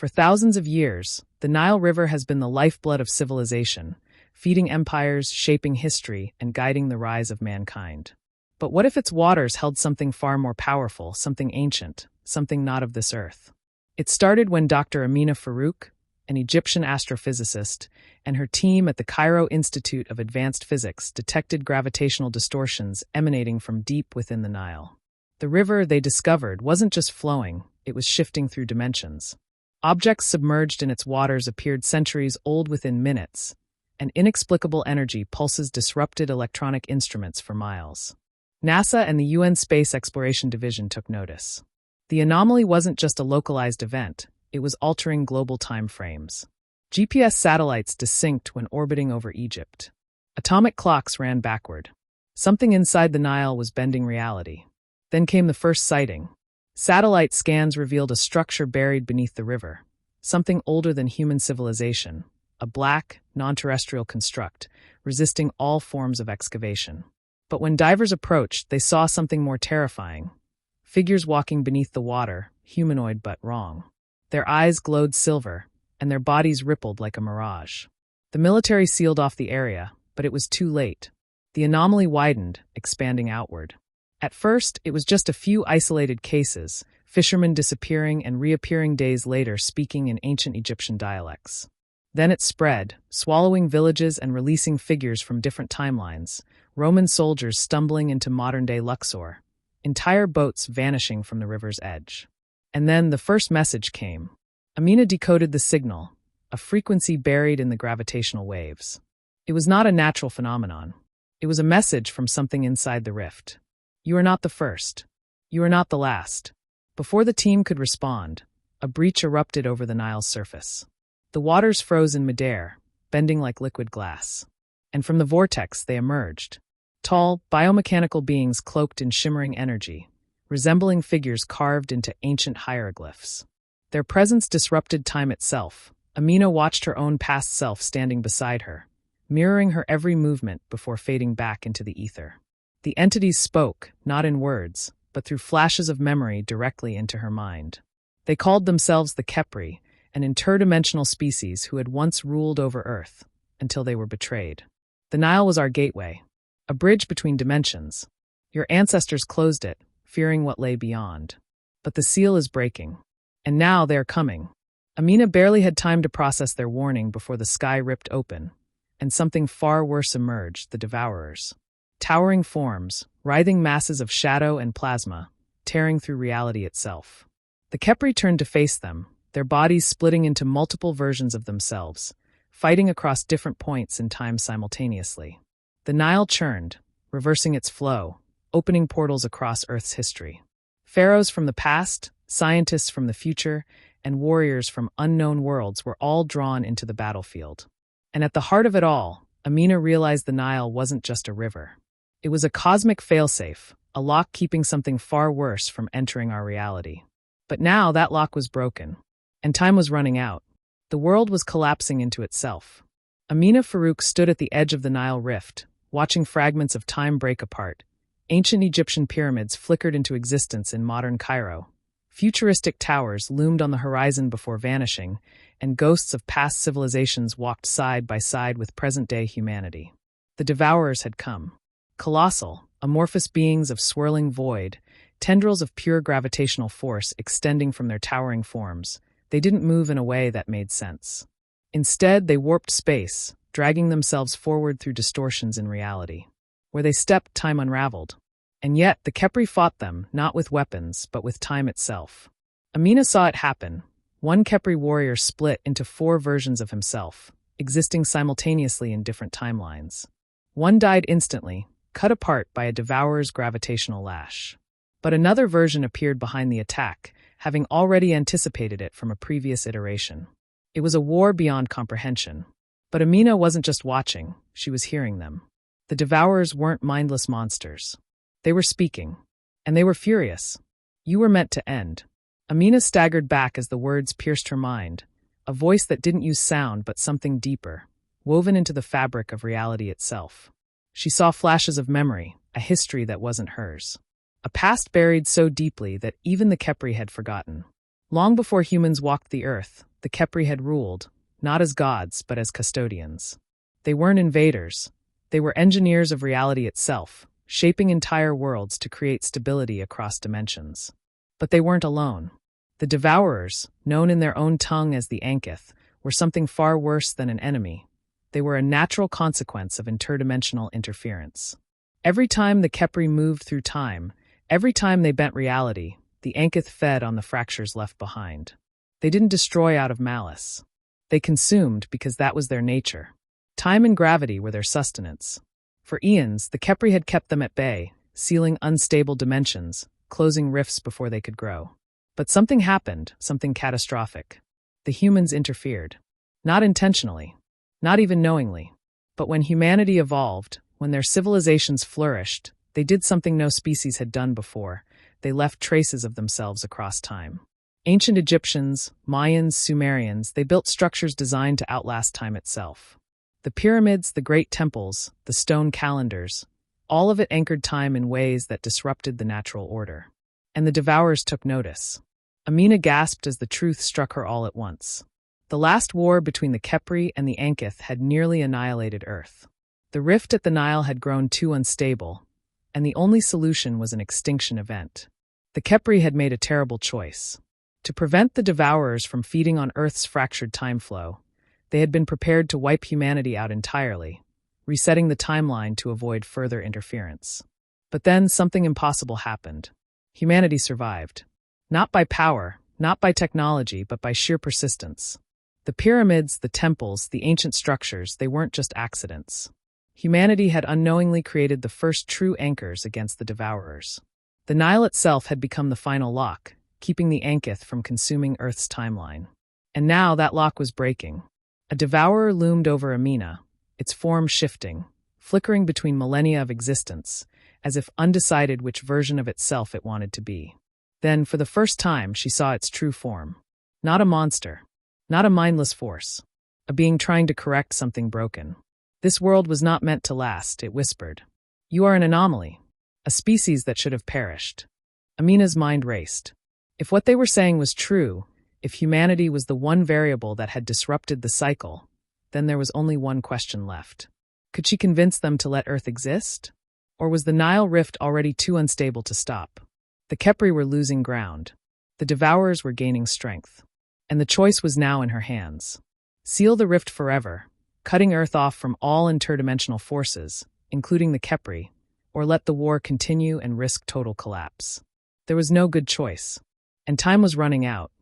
For thousands of years, the Nile River has been the lifeblood of civilization, feeding empires, shaping history, and guiding the rise of mankind. But what if its waters held something far more powerful, something ancient, something not of this earth? It started when Dr. Amina Farouk, an Egyptian astrophysicist, and her team at the Cairo Institute of Advanced Physics detected gravitational distortions emanating from deep within the Nile. The river, they discovered, wasn't just flowing, it was shifting through dimensions. Objects submerged in its waters appeared centuries old within minutes, and inexplicable energy pulses disrupted electronic instruments for miles. NASA and the UN Space Exploration Division took notice. The anomaly wasn't just a localized event, it was altering global time frames. GPS satellites desynced when orbiting over Egypt. Atomic clocks ran backward. Something inside the Nile was bending reality. Then came the first sighting. Satellite scans revealed a structure buried beneath the river, something older than human civilization, a black, non-terrestrial construct, resisting all forms of excavation. But when divers approached, they saw something more terrifying. Figures walking beneath the water, humanoid but wrong. Their eyes glowed silver, and their bodies rippled like a mirage. The military sealed off the area, but it was too late. The anomaly widened, expanding outward. At first, it was just a few isolated cases, fishermen disappearing and reappearing days later speaking in ancient Egyptian dialects. Then it spread, swallowing villages and releasing figures from different timelines, Roman soldiers stumbling into modern-day Luxor, entire boats vanishing from the river's edge. And then the first message came. Amina decoded the signal, a frequency buried in the gravitational waves. It was not a natural phenomenon. It was a message from something inside the rift. You are not the first. You are not the last. Before the team could respond, a breach erupted over the Nile's surface. The waters froze in midair, bending like liquid glass. And from the vortex they emerged. Tall, biomechanical beings cloaked in shimmering energy, resembling figures carved into ancient hieroglyphs. Their presence disrupted time itself. Amina watched her own past self standing beside her, mirroring her every movement before fading back into the ether. The entities spoke, not in words, but through flashes of memory directly into her mind. They called themselves the Khepri, an interdimensional species who had once ruled over Earth, until they were betrayed. The Nile was our gateway, a bridge between dimensions. Your ancestors closed it, fearing what lay beyond. But the seal is breaking. And now they are coming. Amina barely had time to process their warning before the sky ripped open, and something far worse emerged, the Devourers. Towering forms, writhing masses of shadow and plasma, tearing through reality itself. The Khepri turned to face them, their bodies splitting into multiple versions of themselves, fighting across different points in time simultaneously. The Nile churned, reversing its flow, opening portals across Earth's history. Pharaohs from the past, scientists from the future, and warriors from unknown worlds were all drawn into the battlefield. And at the heart of it all, Amina realized the Nile wasn't just a river. It was a cosmic failsafe, a lock keeping something far worse from entering our reality. But now that lock was broken, and time was running out. The world was collapsing into itself. Amina Farouk stood at the edge of the Nile Rift, watching fragments of time break apart. Ancient Egyptian pyramids flickered into existence in modern Cairo. Futuristic towers loomed on the horizon before vanishing, and ghosts of past civilizations walked side by side with present-day humanity. The Devourers had come. Colossal, amorphous beings of swirling void, tendrils of pure gravitational force extending from their towering forms, they didn't move in a way that made sense. Instead, they warped space, dragging themselves forward through distortions in reality. Where they stepped, time unraveled. And yet, the Khepri fought them, not with weapons, but with time itself. Amina saw it happen. One Khepri warrior split into 4 versions of himself, existing simultaneously in different timelines. One died instantly, cut apart by a Devourer's gravitational lash. But another version appeared behind the attack, having already anticipated it from a previous iteration. It was a war beyond comprehension. But Amina wasn't just watching, she was hearing them. The Devourers weren't mindless monsters. They were speaking. And they were furious. You were meant to end. Amina staggered back as the words pierced her mind, a voice that didn't use sound but something deeper, woven into the fabric of reality itself. She saw flashes of memory, a history that wasn't hers. A past buried so deeply that even the Khepri had forgotten. Long before humans walked the earth, the Khepri had ruled, not as gods but as custodians. They weren't invaders. They were engineers of reality itself, shaping entire worlds to create stability across dimensions. But they weren't alone. The Devourers, known in their own tongue as the Ankith, were something far worse than an enemy. They were a natural consequence of interdimensional interference. Every time the Khepri moved through time, every time they bent reality, the Ankith fed on the fractures left behind. They didn't destroy out of malice. They consumed because that was their nature. Time and gravity were their sustenance. For eons, the Khepri had kept them at bay, sealing unstable dimensions, closing rifts before they could grow. But something happened, something catastrophic. The humans interfered. Not intentionally. Not even knowingly. But when humanity evolved, when their civilizations flourished, they did something no species had done before. They left traces of themselves across time. Ancient Egyptians, Mayans, Sumerians, they built structures designed to outlast time itself. The pyramids, the great temples, the stone calendars, all of it anchored time in ways that disrupted the natural order. And the Devourers took notice. Amina gasped as the truth struck her all at once. The last war between the Khepri and the Ankith had nearly annihilated Earth. The rift at the Nile had grown too unstable, and the only solution was an extinction event. The Khepri had made a terrible choice. To prevent the Devourers from feeding on Earth's fractured time flow, they had been prepared to wipe humanity out entirely, resetting the timeline to avoid further interference. But then something impossible happened. Humanity survived. Not by power, not by technology, but by sheer persistence. The pyramids, the temples, the ancient structures, they weren't just accidents. Humanity had unknowingly created the first true anchors against the Devourers. The Nile itself had become the final lock, keeping the Ankith from consuming Earth's timeline. And now that lock was breaking. A Devourer loomed over Amina, its form shifting, flickering between millennia of existence, as if undecided which version of itself it wanted to be. Then, for the first time, she saw its true form. Not a monster. Not a mindless force. A being trying to correct something broken. This world was not meant to last, it whispered. You are an anomaly. A species that should have perished. Amina's mind raced. If what they were saying was true, if humanity was the one variable that had disrupted the cycle, then there was only one question left. Could she convince them to let Earth exist? Or was the Nile Rift already too unstable to stop? The Khepri were losing ground. The Devourers were gaining strength. And the choice was now in her hands. Seal the rift forever, cutting Earth off from all interdimensional forces, including the Khepri, or let the war continue and risk total collapse. There was no good choice. And time was running out.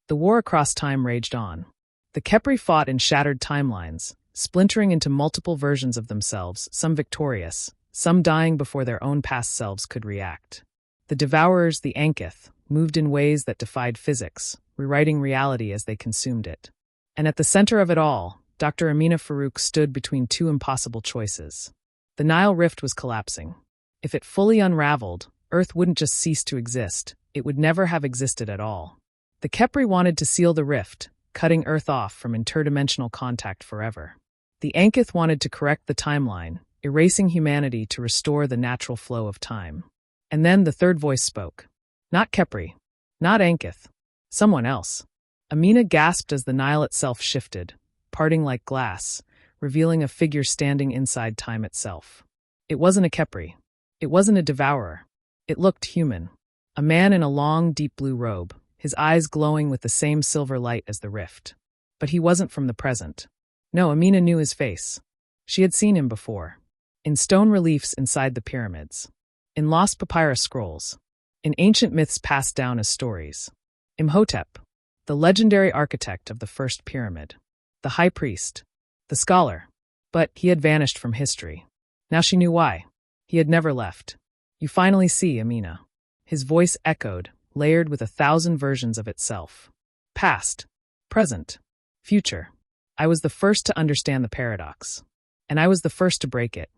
The war across time raged on. The Khepri fought in shattered timelines, splintering into multiple versions of themselves, some victorious, some dying before their own past selves could react. The Devourers, the Ankith, moved in ways that defied physics, rewriting reality as they consumed it. And at the center of it all, Dr. Amina Farouk stood between two impossible choices. The Nile Rift was collapsing. If it fully unraveled, Earth wouldn't just cease to exist, it would never have existed at all. The Khepri wanted to seal the rift, cutting Earth off from interdimensional contact forever. The Ankith wanted to correct the timeline, erasing humanity to restore the natural flow of time. And then the third voice spoke. Not Khepri. Not Ankith. Someone else. Amina gasped as the Nile itself shifted, parting like glass, revealing a figure standing inside time itself. It wasn't a Khepri. It wasn't a Devourer. It looked human. A man in a long, deep blue robe, his eyes glowing with the same silver light as the rift. But he wasn't from the present. No, Amina knew his face. She had seen him before. In stone reliefs inside the pyramids. In lost papyrus scrolls. In ancient myths passed down as stories. Imhotep, the legendary architect of the first pyramid. The high priest. The scholar. But he had vanished from history. Now she knew why. He had never left. You finally see, Amina. His voice echoed, layered with 1,000 versions of itself. Past. Present. Future. I was the first to understand the paradox. And I was the first to break it.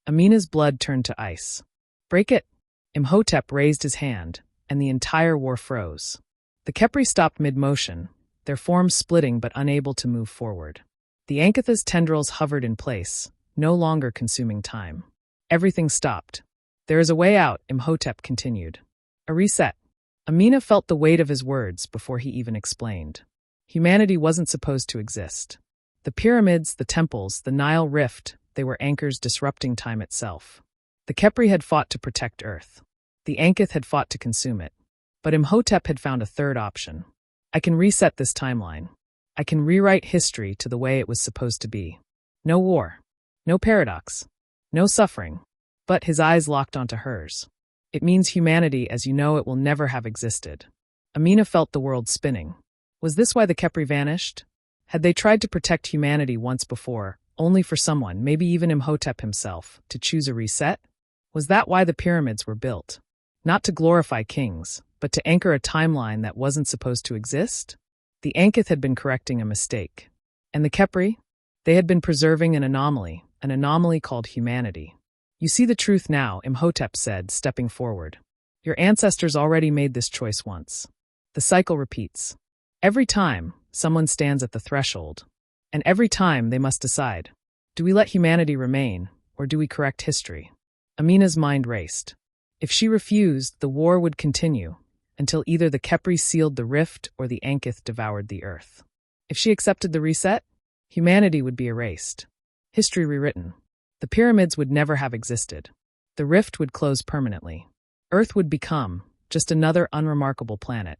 Amina's blood turned to ice. Break it? Imhotep raised his hand, and the entire war froze. The Khepri stopped mid-motion, their forms splitting but unable to move forward. The Ankith's tendrils hovered in place, no longer consuming time. Everything stopped. There is a way out, Imhotep continued. A reset. Amina felt the weight of his words before he even explained. Humanity wasn't supposed to exist. The pyramids, the temples, the Nile Rift, they were anchors disrupting time itself. The Khepri had fought to protect Earth. The Ankith had fought to consume it. But Imhotep had found a third option. I can reset this timeline. I can rewrite history to the way it was supposed to be. No war. No paradox. No suffering. But his eyes locked onto hers. It means humanity as you know it will never have existed. Amina felt the world spinning. Was this why the Khepri vanished? Had they tried to protect humanity once before, only for someone, maybe even Imhotep himself, to choose a reset? Was that why the pyramids were built? Not to glorify kings, but to anchor a timeline that wasn't supposed to exist? The Ankith had been correcting a mistake. And the Khepri? They had been preserving an anomaly called humanity. You see the truth now, Imhotep said, stepping forward. Your ancestors already made this choice once. The cycle repeats. Every time, someone stands at the threshold. And every time they must decide. Do we let humanity remain, or do we correct history? Amina's mind raced. If she refused, the war would continue, until either the Khepri sealed the rift or the Ankith devoured the earth. If she accepted the reset, humanity would be erased. History rewritten. The pyramids would never have existed. The rift would close permanently. Earth would become just another unremarkable planet.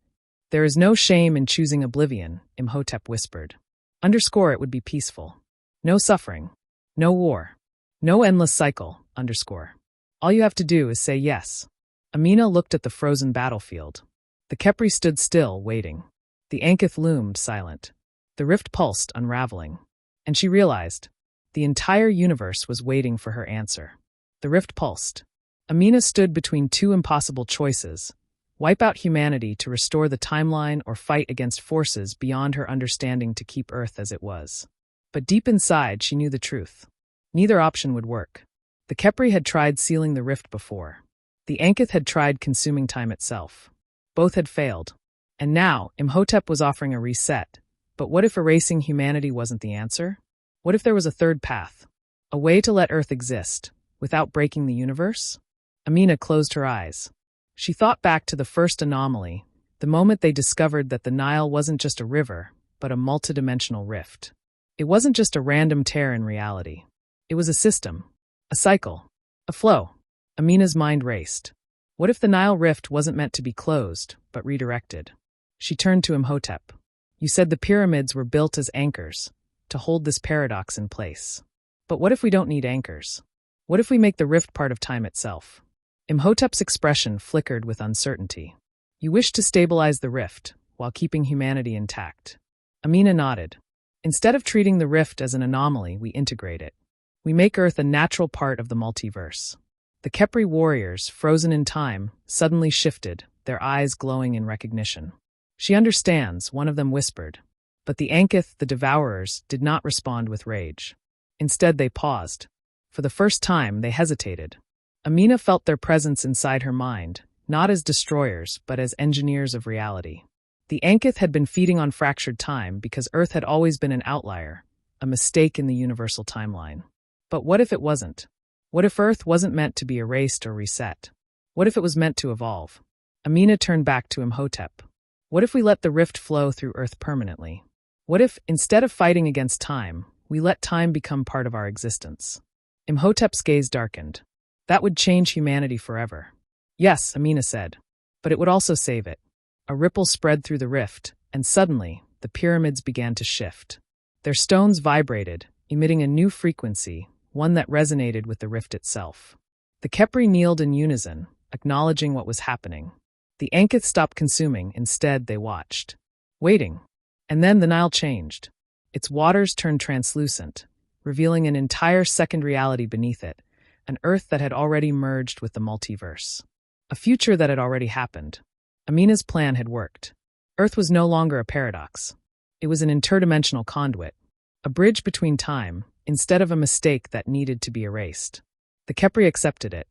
There is no shame in choosing oblivion, Imhotep whispered. Underscore it would be peaceful. No suffering. No war. No endless cycle, underscore. All you have to do is say yes. Amina looked at the frozen battlefield. The Khepri stood still, waiting. The Ankith loomed, silent. The rift pulsed, unraveling. And she realized, the entire universe was waiting for her answer. The rift pulsed. Amina stood between two impossible choices. Wipe out humanity to restore the timeline or fight against forces beyond her understanding to keep Earth as it was. But deep inside, she knew the truth. Neither option would work. The Khepri had tried sealing the rift before. The Ankith had tried consuming time itself. Both had failed. And now, Imhotep was offering a reset. But what if erasing humanity wasn't the answer? What if there was a third path? A way to let Earth exist, without breaking the universe? Amina closed her eyes. She thought back to the first anomaly, the moment they discovered that the Nile wasn't just a river, but a multidimensional rift. It wasn't just a random tear in reality. It was a system, a cycle, a flow. Amina's mind raced. What if the Nile Rift wasn't meant to be closed, but redirected? She turned to Imhotep. You said the pyramids were built as anchors, to hold this paradox in place. But what if we don't need anchors? What if we make the rift part of time itself? Imhotep's expression flickered with uncertainty. You wish to stabilize the rift, while keeping humanity intact. Amina nodded. Instead of treating the rift as an anomaly, we integrate it. We make Earth a natural part of the multiverse. The Khepri warriors, frozen in time, suddenly shifted, their eyes glowing in recognition. She understands, one of them whispered. But the Ankith, the Devourers, did not respond with rage. Instead, they paused. For the first time, they hesitated. Amina felt their presence inside her mind, not as destroyers, but as engineers of reality. The Ankith had been feeding on fractured time because Earth had always been an outlier, a mistake in the universal timeline. But what if it wasn't? What if Earth wasn't meant to be erased or reset? What if it was meant to evolve? Amina turned back to Imhotep. What if we let the rift flow through Earth permanently? What if, instead of fighting against time, we let time become part of our existence? Imhotep's gaze darkened. That would change humanity forever. Yes, Amina said. But it would also save it. A ripple spread through the rift, and suddenly, the pyramids began to shift. Their stones vibrated, emitting a new frequency, one that resonated with the rift itself. The Khepri kneeled in unison, acknowledging what was happening. The Ankith stopped consuming, instead they watched. Waiting. And then the Nile changed. Its waters turned translucent, revealing an entire second reality beneath it, an Earth that had already merged with the multiverse. A future that had already happened. Amina's plan had worked. Earth was no longer a paradox. It was an interdimensional conduit, a bridge between time, instead of a mistake that needed to be erased. The Khepri accepted it.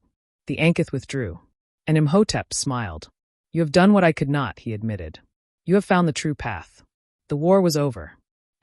The Ankith withdrew. And Imhotep smiled. You have done what I could not, he admitted. You have found the true path. The war was over.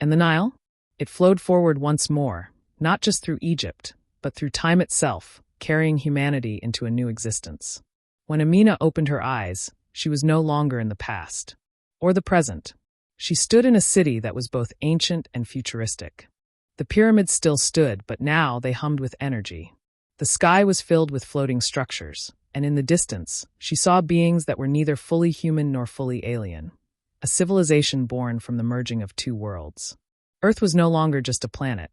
And the Nile? It flowed forward once more, not just through Egypt, but through time itself, carrying humanity into a new existence. When Amina opened her eyes, she was no longer in the past. Or the present. She stood in a city that was both ancient and futuristic. The pyramids still stood, but now they hummed with energy. The sky was filled with floating structures, and in the distance, she saw beings that were neither fully human nor fully alien. A civilization born from the merging of two worlds. Earth was no longer just a planet.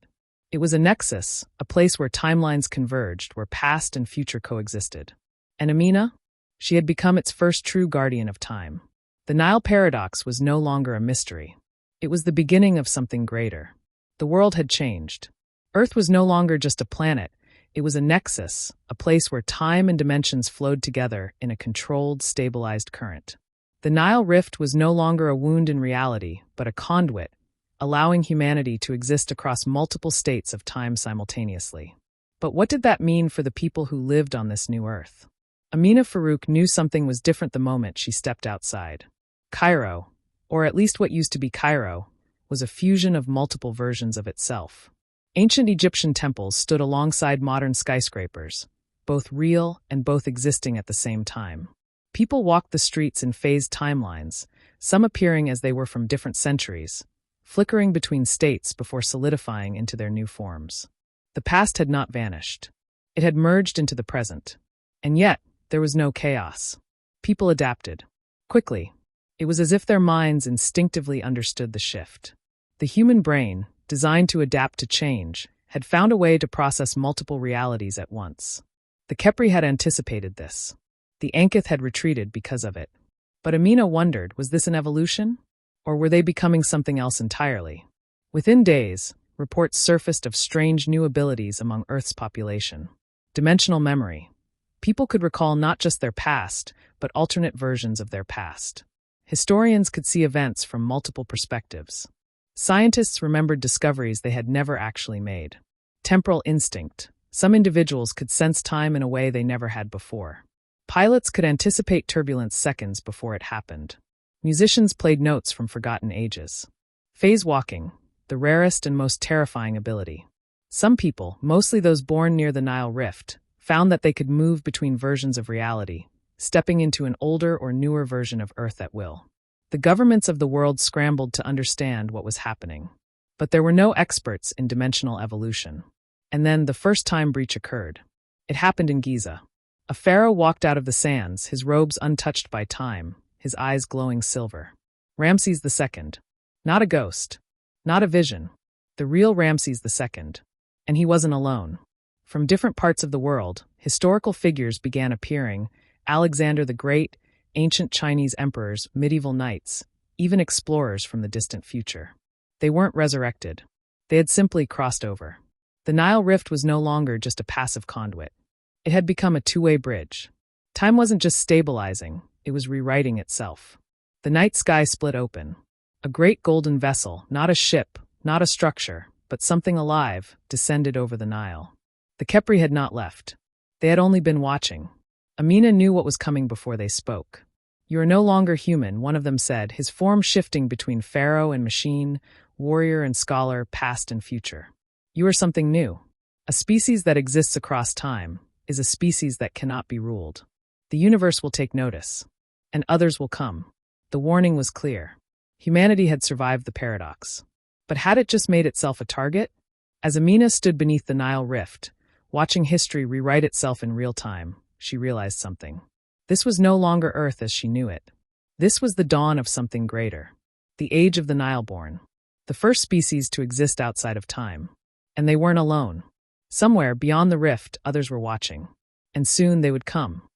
It was a nexus, a place where timelines converged, where past and future coexisted. And Amina? She had become its first true guardian of time. The Nile paradox was no longer a mystery. It was the beginning of something greater. The world had changed. Earth was no longer just a planet. It was a nexus, a place where time and dimensions flowed together in a controlled, stabilized current. The Nile Rift was no longer a wound in reality, but a conduit, allowing humanity to exist across multiple states of time simultaneously. But what did that mean for the people who lived on this new Earth? Amina Farouk knew something was different the moment she stepped outside. Cairo, or at least what used to be Cairo, was a fusion of multiple versions of itself. Ancient Egyptian temples stood alongside modern skyscrapers, both real and both existing at the same time. People walked the streets in phased timelines, some appearing as they were from different centuries, flickering between states before solidifying into their new forms. The past had not vanished. It had merged into the present. And yet, there was no chaos. People adapted. Quickly. It was as if their minds instinctively understood the shift. The human brain, designed to adapt to change, had found a way to process multiple realities at once. The Khepri had anticipated this. The Ankith had retreated because of it. But Amina wondered, was this an evolution? Or were they becoming something else entirely? Within days, reports surfaced of strange new abilities among Earth's population. Dimensional memory. People could recall not just their past, but alternate versions of their past. Historians could see events from multiple perspectives. Scientists remembered discoveries they had never actually made. Temporal instinct. Some individuals could sense time in a way they never had before. Pilots could anticipate turbulence seconds before it happened. Musicians played notes from forgotten ages. Phase walking, the rarest and most terrifying ability. Some people, mostly those born near the Nile Rift, found that they could move between versions of reality, stepping into an older or newer version of Earth at will. The governments of the world scrambled to understand what was happening. But there were no experts in dimensional evolution. And then the first time breach occurred. It happened in Giza. A pharaoh walked out of the sands, his robes untouched by time, his eyes glowing silver. Ramses II. Not a ghost. Not a vision. The real Ramses II. And he wasn't alone. From different parts of the world, historical figures began appearing: Alexander the Great, ancient Chinese emperors, medieval knights, even explorers from the distant future. They weren't resurrected. They had simply crossed over. The Nile Rift was no longer just a passive conduit. It had become a two-way bridge. Time wasn't just stabilizing, it was rewriting itself. The night sky split open. A great golden vessel, not a ship, not a structure, but something alive, descended over the Nile. The Khepri had not left. They had only been watching. Amina knew what was coming before they spoke. "You are no longer human," one of them said, his form shifting between pharaoh and machine, warrior and scholar, past and future. "You are something new. A species that exists across time is a species that cannot be ruled. The universe will take notice. And others will come." The warning was clear. Humanity had survived the paradox. But had it just made itself a target? As Amina stood beneath the Nile Rift, watching history rewrite itself in real time, she realized something. This was no longer Earth as she knew it. This was the dawn of something greater. The age of the Nileborn. The first species to exist outside of time. And they weren't alone. Somewhere beyond the rift, others were watching. And soon they would come.